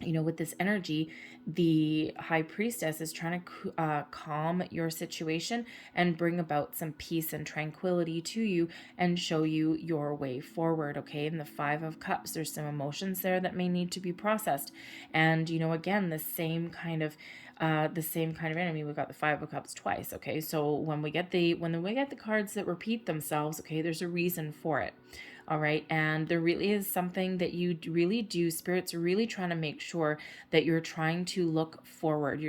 you know, with this energy, the High Priestess is trying to calm your situation and bring about some peace and tranquility to you and show you your way forward. Okay. And the Five of Cups, there's some emotions there that may need to be processed. And, you know, again, the same kind of enemy. We've got the Five of Cups twice. Okay. So when we get the cards that repeat themselves, okay, there's a reason for it. All right. And there really is something that you really do. Spirit's really trying to make sure that you're trying to look forward.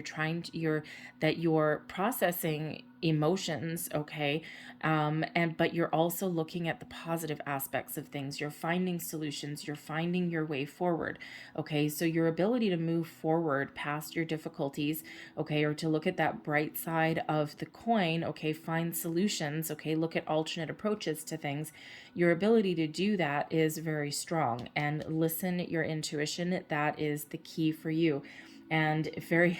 That you're processing emotions. Okay. But you're also looking at the positive aspects of things. You're finding solutions. You're finding your way forward. Okay. So your ability to move forward past your difficulties, okay, or to look at that bright side of the coin, okay, find solutions, okay, look at alternate approaches to things. Your ability to do that is very strong, and listen your intuition. That is the key for you. And very,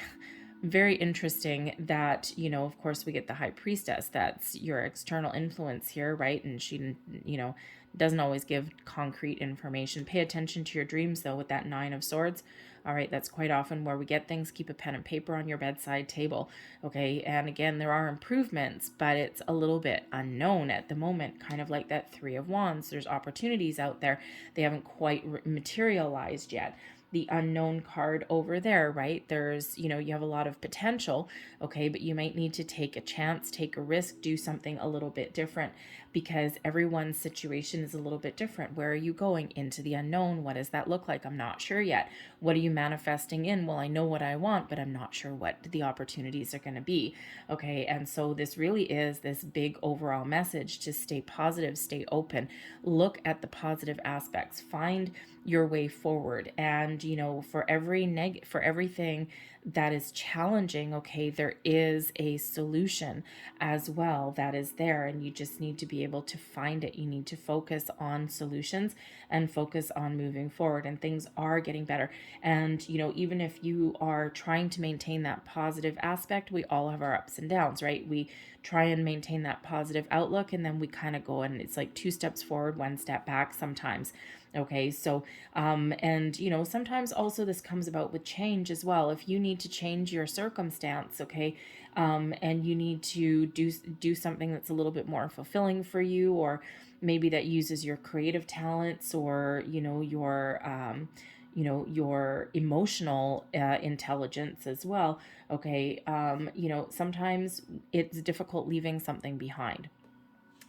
very interesting that, you know, of course we get the High Priestess. That's your external influence here, right? And she, you know, doesn't always give concrete information. Pay attention to your dreams though with that Nine of Swords. All right, that's quite often where we get things. Keep a pen and paper on your bedside table. Okay, and again, there are improvements, but it's a little bit unknown at the moment, kind of like that Three of Wands. There's opportunities out there. They haven't quite materialized yet. The unknown card over there, right? There's, you know, you have a lot of potential, okay, but you might need to take a chance, take a risk, do something a little bit different, because everyone's situation is a little bit different. Where are you going? Into the unknown. What does that look like? I'm not sure yet. What are you manifesting in? Well, I know what I want, but I'm not sure what the opportunities are going to be. Okay. And so this really is this big overall message to stay positive, stay open, look at the positive aspects, find your way forward. And, you know, for everything that is challenging, okay, there is a solution as well that is there, and you just need to be able to find it. You need to focus on solutions and focus on moving forward, and things are getting better. And, you know, even if you are trying to maintain that positive aspect, we all have our ups and downs, right? We try and maintain that positive outlook, and then we kind of go, and it's like 2 steps forward, 1 step back sometimes. Okay, so, and, you know, sometimes also this comes about with change as well. If you need to change your circumstance, okay, and you need to do something that's a little bit more fulfilling for you, or maybe that uses your creative talents, or, you know, your emotional intelligence as well. Okay, you know, sometimes it's difficult leaving something behind,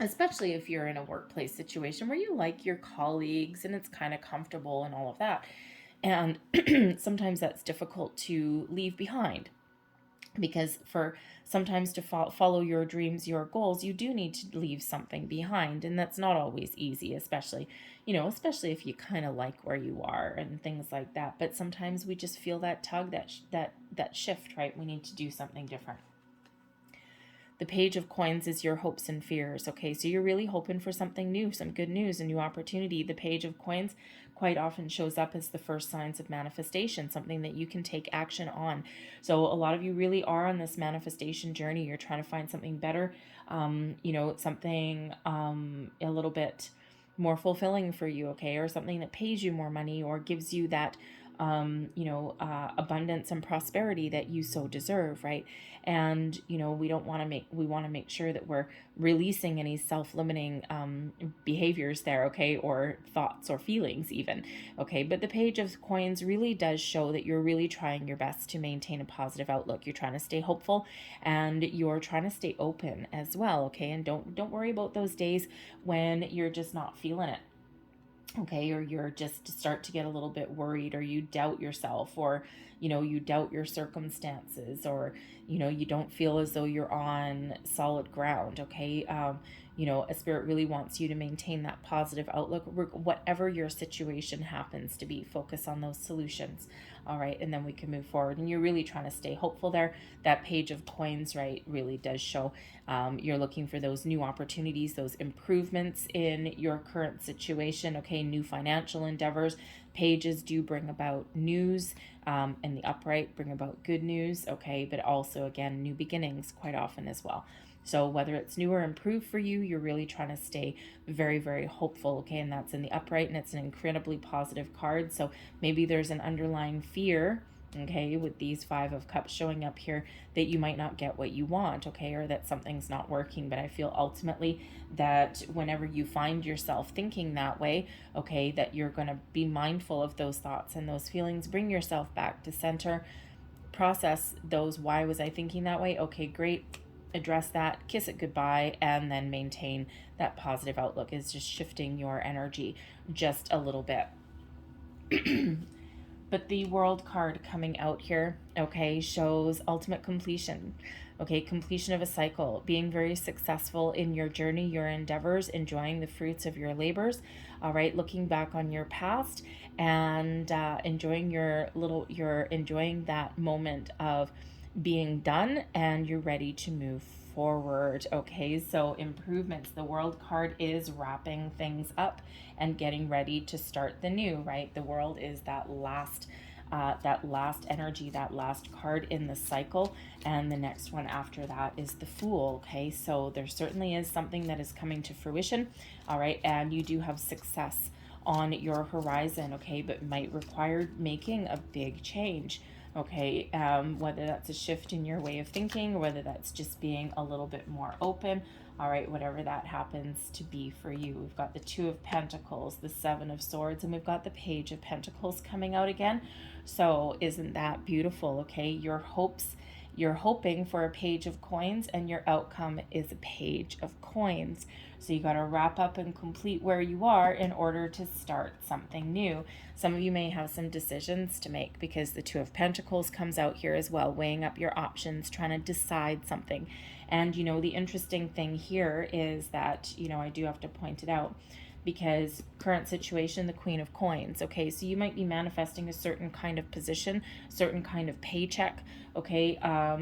especially if you're in a workplace situation where you like your colleagues and it's kind of comfortable and all of that. And sometimes that's difficult to leave behind, because for sometimes to follow your dreams, your goals, you do need to leave something behind. And that's not always easy, especially if you kind of like where you are and things like that. But sometimes we just feel that tug, that shift, right? We need to do something different. The Page of Coins is your hopes and fears. Okay, so you're really hoping for something new, some good news, a new opportunity. The Page of Coins quite often shows up as the first signs of manifestation, something that you can take action on. So a lot of you really are on this manifestation journey. You're trying to find something better, something a little bit more fulfilling for you, okay, or something that pays you more money or gives you that abundance and prosperity that you so deserve, right? And we want to make sure that we're releasing any self-limiting behaviors there, okay, or thoughts or feelings even, okay. But the Page of Coins really does show that you're really trying your best to maintain a positive outlook. You're trying to stay hopeful and you're trying to stay open as well, okay. And don't worry about those days when you're just not feeling it, okay, or you're just start to get a little bit worried, or you doubt yourself, or you doubt your circumstances, or you don't feel as though you're on solid ground, okay. A spirit really wants you to maintain that positive outlook, whatever your situation happens to be. Focus on those solutions, all right, and then we can move forward. And you're really trying to stay hopeful there. That Page of Coins, right, really does show you're looking for those new opportunities, those improvements in your current situation, okay, new financial endeavors. Pages do bring about news, and the upright bring about good news, okay, but also, again, new beginnings quite often as well. So whether it's new or improved for you, you're really trying to stay very, very hopeful, okay? And that's in the upright, and it's an incredibly positive card. So maybe there's an underlying fear, okay, with these Five of Cups showing up here, that you might not get what you want, okay, or that something's not working. But I feel ultimately that whenever you find yourself thinking that way, okay, that you're going to be mindful of those thoughts and those feelings. Bring yourself back to center. Process those. Why was I thinking that way? Okay, great. Address that, kiss it goodbye, and then maintain that positive outlook. Is just shifting your energy just a little bit. But the World card coming out here, okay, shows ultimate completion, okay, completion of a cycle, being very successful in your journey, your endeavors, enjoying the fruits of your labors, all right, looking back on your past and enjoying enjoying that moment of being done, and you're ready to move forward, okay. So improvements. The World card is wrapping things up and getting ready to start the new, right? The World is that last energy, that last card in the cycle, and the next one after that is the Fool, okay. So there certainly is something that is coming to fruition, all right, and you do have success on your horizon, okay, but might require making a big change, okay, whether that's a shift in your way of thinking, or whether that's just being a little bit more open, all right, whatever that happens to be for you. We've got the Two of Pentacles, the Seven of Swords, and we've got the Page of Pentacles coming out again. So isn't that beautiful, okay? You're hoping for a Page of Coins, and your outcome is a Page of Coins. So you got to wrap up and complete where you are in order to start something new. Some of you may have some decisions to make, because the Two of Pentacles comes out here as well, weighing up your options, trying to decide something. And, the interesting thing here is that, I do have to point it out, because current situation, the Queen of Coins, okay, so you might be manifesting a certain kind of position, certain kind of paycheck, okay,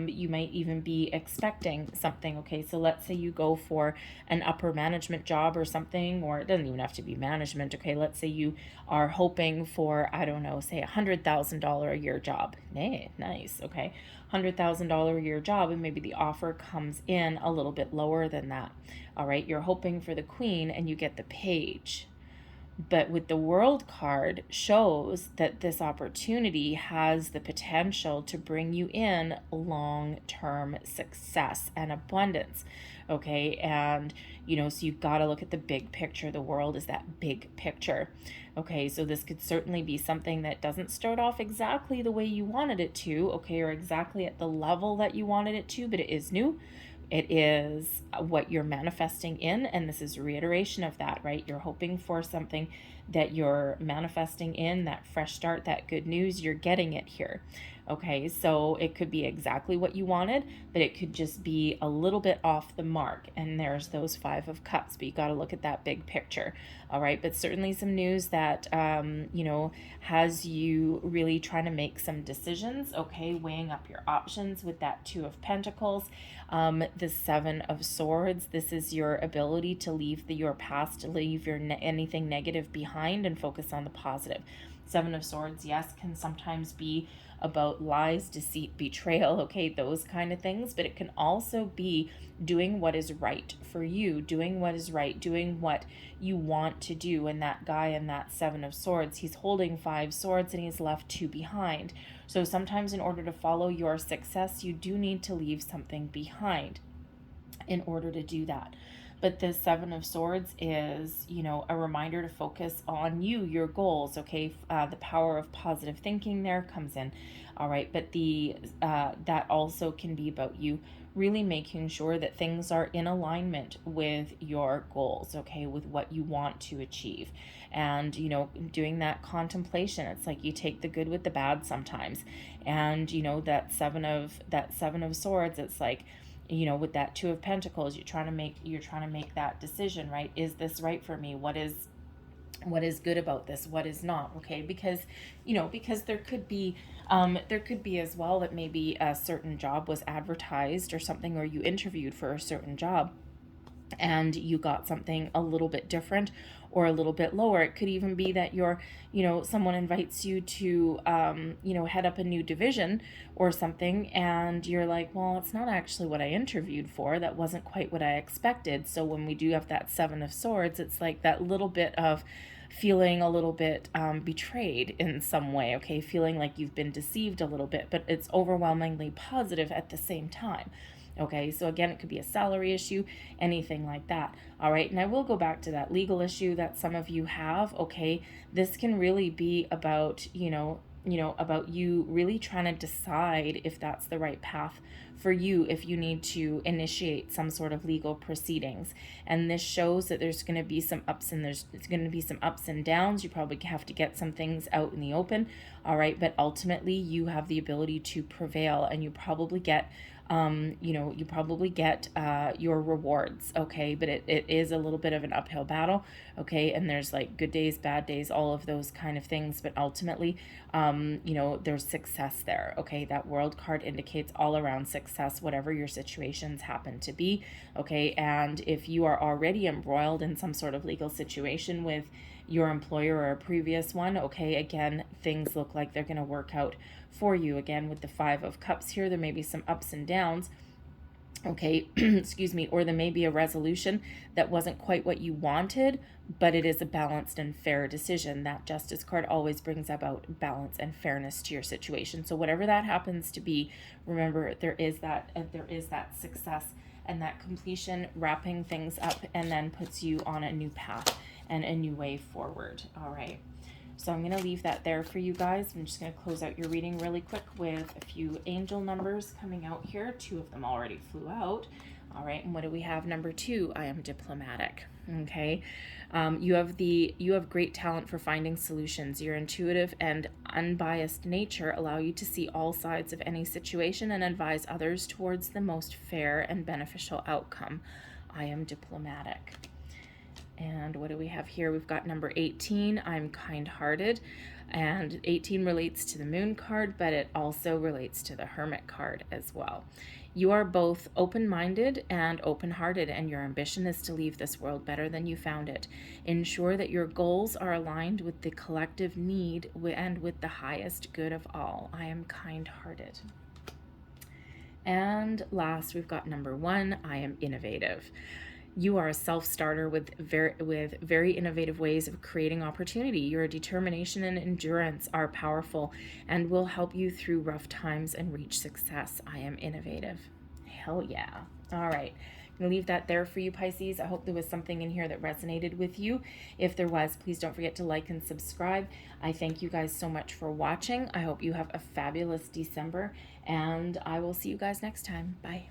you might even be expecting something, okay, so let's say you go for an upper management job or something, or it doesn't even have to be management, okay, let's say you are hoping for, I don't know, say $100,000 a year job, nice, okay, $100,000 a year job, and maybe the offer comes in a little bit lower than that, all right, you're hoping for the Queen and you get the Page. But with the World card, shows that this opportunity has the potential to bring you in long-term success and abundance, okay? And, so you've got to look at the big picture. The World is that big picture, okay? So this could certainly be something that doesn't start off exactly the way you wanted it to, okay, or exactly at the level that you wanted it to, but it is new. It is what you're manifesting in, and this is reiteration of that, right? You're hoping for something that you're manifesting in, that fresh start, that good news, you're getting it here, Okay, so it could be exactly what you wanted, but it could just be a little bit off the mark. And there's those Five of Cups, but you got to look at that big picture. All right, but certainly some news that, you know, has you really trying to make some decisions. Okay, weighing up your options with that Two of Pentacles. The Seven of Swords. This is your ability to leave your past, to leave your anything negative behind and focus on the positive. Seven of Swords, yes, can sometimes be about lies, deceit, betrayal, okay, those kind of things, but it can also be doing what is right for you, doing what is right, doing what you want to do. And that guy in that Seven of Swords, he's holding 5 swords and he's left 2 behind. So sometimes in order to follow your success, you do need to leave something behind in order to do that. But the Seven of Swords is, you know, a reminder to focus on you, your goals, okay? The power of positive thinking there comes in, all right? But that also can be about you really making sure that things are in alignment with your goals, okay? With what you want to achieve. And, you know, doing that contemplation, it's like you take the good with the bad sometimes. And, you know, that seven of Swords, it's like, you know, with that Two of Pentacles, you're trying to make that decision, right? Is this right for me? What is good about this? What is not? Okay, because, you know, because there could be as well that maybe a certain job was advertised or something, or you interviewed for a certain job and you got something a little bit different or a little bit lower. It could even be that someone invites you to, head up a new division or something, and you're like, well, it's not actually what I interviewed for. That wasn't quite what I expected. So when we do have that Seven of Swords, it's like that little bit of feeling a little bit betrayed in some way, okay? Feeling like you've been deceived a little bit, but it's overwhelmingly positive at the same time. Okay, so again, it could be a salary issue, anything like that. All right, and I will go back to that legal issue that some of you have. Okay, this can really be about, about you really trying to decide if that's the right path for you, if you need to initiate some sort of legal proceedings. And this shows that there's going to be some ups and downs. You probably have to get some things out in the open. All right, but ultimately you have the ability to prevail, and you probably get your rewards, okay? But it is a little bit of an uphill battle, okay? And there's like good days, bad days, all of those kind of things. But ultimately, there's success there, okay? That World card indicates all around success, whatever your situations happen to be, okay? And if you are already embroiled in some sort of legal situation with your employer or a previous one, okay, again, things look like they're going to work out for you. Again, with the Five of Cups here, there may be some ups and downs, okay, excuse me, or there may be a resolution that wasn't quite what you wanted, but it is a balanced and fair decision. That Justice card always brings about balance and fairness to your situation. So whatever that happens to be, remember there is that success and that completion, wrapping things up, and then puts you on a new path and a new way forward. All right. So I'm going to leave that there for you guys. I'm just going to close out your reading really quick with a few angel numbers coming out here. 2 of them already flew out. All right. And what do we have? Number 2, I am diplomatic. Okay. You have great talent for finding solutions. Your intuitive and unbiased nature allow you to see all sides of any situation and advise others towards the most fair and beneficial outcome. I am diplomatic. And what do we have here? We've got number 18, I'm kind-hearted. And 18 relates to the Moon card, but it also relates to the Hermit card as well. You are both open-minded and open-hearted, and your ambition is to leave this world better than you found it. Ensure that your goals are aligned with the collective need and with the highest good of all. I am kind-hearted. And last, we've got number 1, I am innovative. You are a self-starter with very innovative ways of creating opportunity. Your determination and endurance are powerful and will help you through rough times and reach success. I am innovative. Hell yeah. All right. I'm going to leave that there for you, Pisces. I hope there was something in here that resonated with you. If there was, please don't forget to like and subscribe. I thank you guys so much for watching. I hope you have a fabulous December, and I will see you guys next time. Bye.